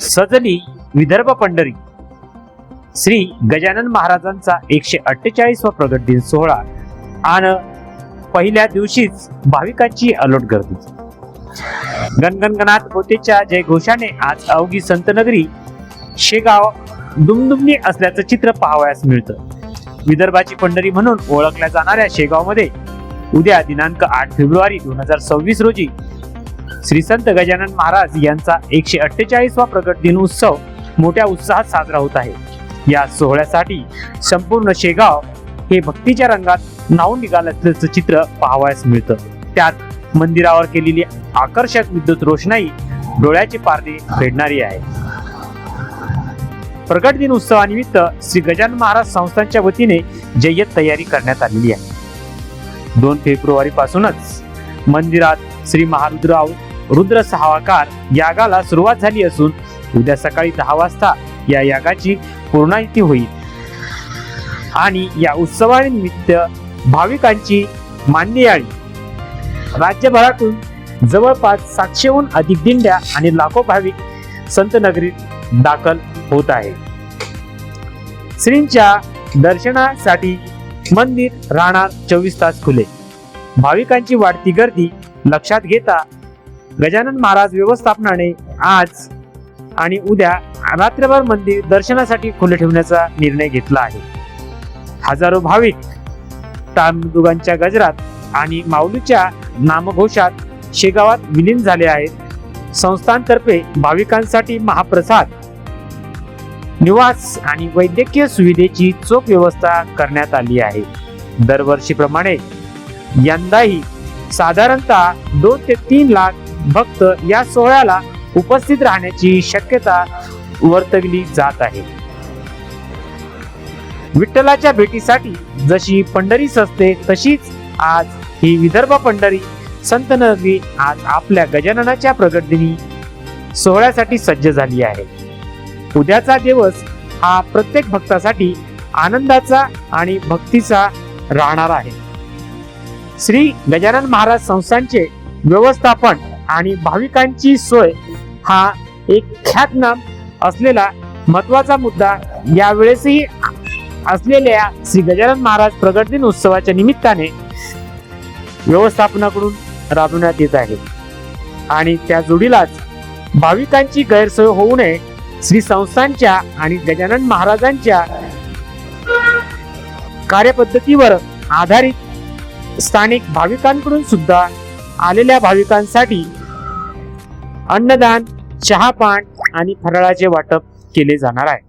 सजली विदर्भ पंढरी. श्री गजानन महाराजांचा 148वा प्रगट दिन सोहळा आणि पहिल्या दिवशीच भाविकांची अलोट गर्दी. गणगणगणात होतेच्या जयघोषाने आज अवघी संतनगरी शेगाव दुमदुमनी असल्याचं चित्र पाहावयास मिळतं. विदर्भाची पंढरी म्हणून ओळखल्या जाणाऱ्या शेगावमध्ये उद्या दिनांक 8 फेब्रुवारी 2026 रोजी श्री संत गजानन महाराज यांचा 148वा प्रगट दिन उत्सव मोठ्या उत्साहात साजरा होत आहे. या सोहळ्यासाठी संपूर्ण शेगाव हे भक्तीच्या रंगात न्हाऊन निघालं असल्याचं चित्र पाहावयास मिळतं. त्यात मंदिरावर केलेली आकर्षक विद्युत रोषणाई डोळ्याचे पारणे फेडणारी आहे. प्रगट दिन उत्सवानिमित्त श्री गजानन महाराज संस्थानच्या वतीने जय्यत तयारी करण्यात आलेली आहे. 2 फेब्रुवारी पासूनच मंदिरात श्री रुद्र सहावाकार यागाला सुरुवात झाली असून उद्या सकाळी 10 वाजता या यागाची पूर्णाहुती होईल आणि या उत्सवानिमित्त भाविकांची मान्ययाळी. राज्यभरातून जवळपास 700हून अधिक दिंड्या आणि लाखो भाविक संत नगरीत दाखल होत आहे. श्रींच्या दर्शनासाठी मंदिर राहणार 24 तास खुले. भाविकांची वाढती गर्दी लक्षात घेता गजानन महाराज व्यवस्थापनाने आज आणि उद्या रात्रभर मंदिर दर्शनासाठी खुले ठेवण्याचा निर्णय घेतला आहे. हजारो भाविक टाळमृदुगांच्या गजरात आणि माऊलीच्या नामघोषात शेगावात विलीन झाले आहेत. संस्थांतर्फे भाविकांसाठी महाप्रसाद, निवास आणि वैद्यकीय सुविधेची चोख व्यवस्था करण्यात आली आहे. दरवर्षीप्रमाणे यंदाही साधारणतः 2 ते 3 लाख भक्त या सोहळ्याला उपस्थित राहण्याची शक्यता वर्तवली जात आहे. विठ्ठलाच्या भेटीसाठी जशी पंढरी सजते तशीच आज ही विदर्भ पंढरी संतनगरी आज आपल्या गजाननाच्या प्रगट दिनी सोहळ्यासाठी सज्ज झाली आहे. उद्याचा दिवस हा प्रत्येक भक्तासाठी आनंदाचा आणि भक्तीचा राहणार आहे. श्री गजानन महाराज संस्थानचे व्यवस्थापन आणि भाविकांची सोय हा एक ख्यातनाम असलेला महत्वाचा मुद्दा यावेळेसही असलेल्या श्री गजानन महाराज प्रगट दिन उत्सवाच्या निमित्ताने व्यवस्थापनाकडून राबवण्यात येत आहे. आणि त्या जोडीलाच भाविकांची गैरसोय होऊ नये श्री संस्थानच्या आणि गजानन महाराजांच्या कार्यपद्धतीवर आधारित स्थानिक भाविकांकडून सुद्धा आलेल्या भाविकांसाठी अन्नदान, चहापान आणि फराळाचे वाटप केले जाणार आहे.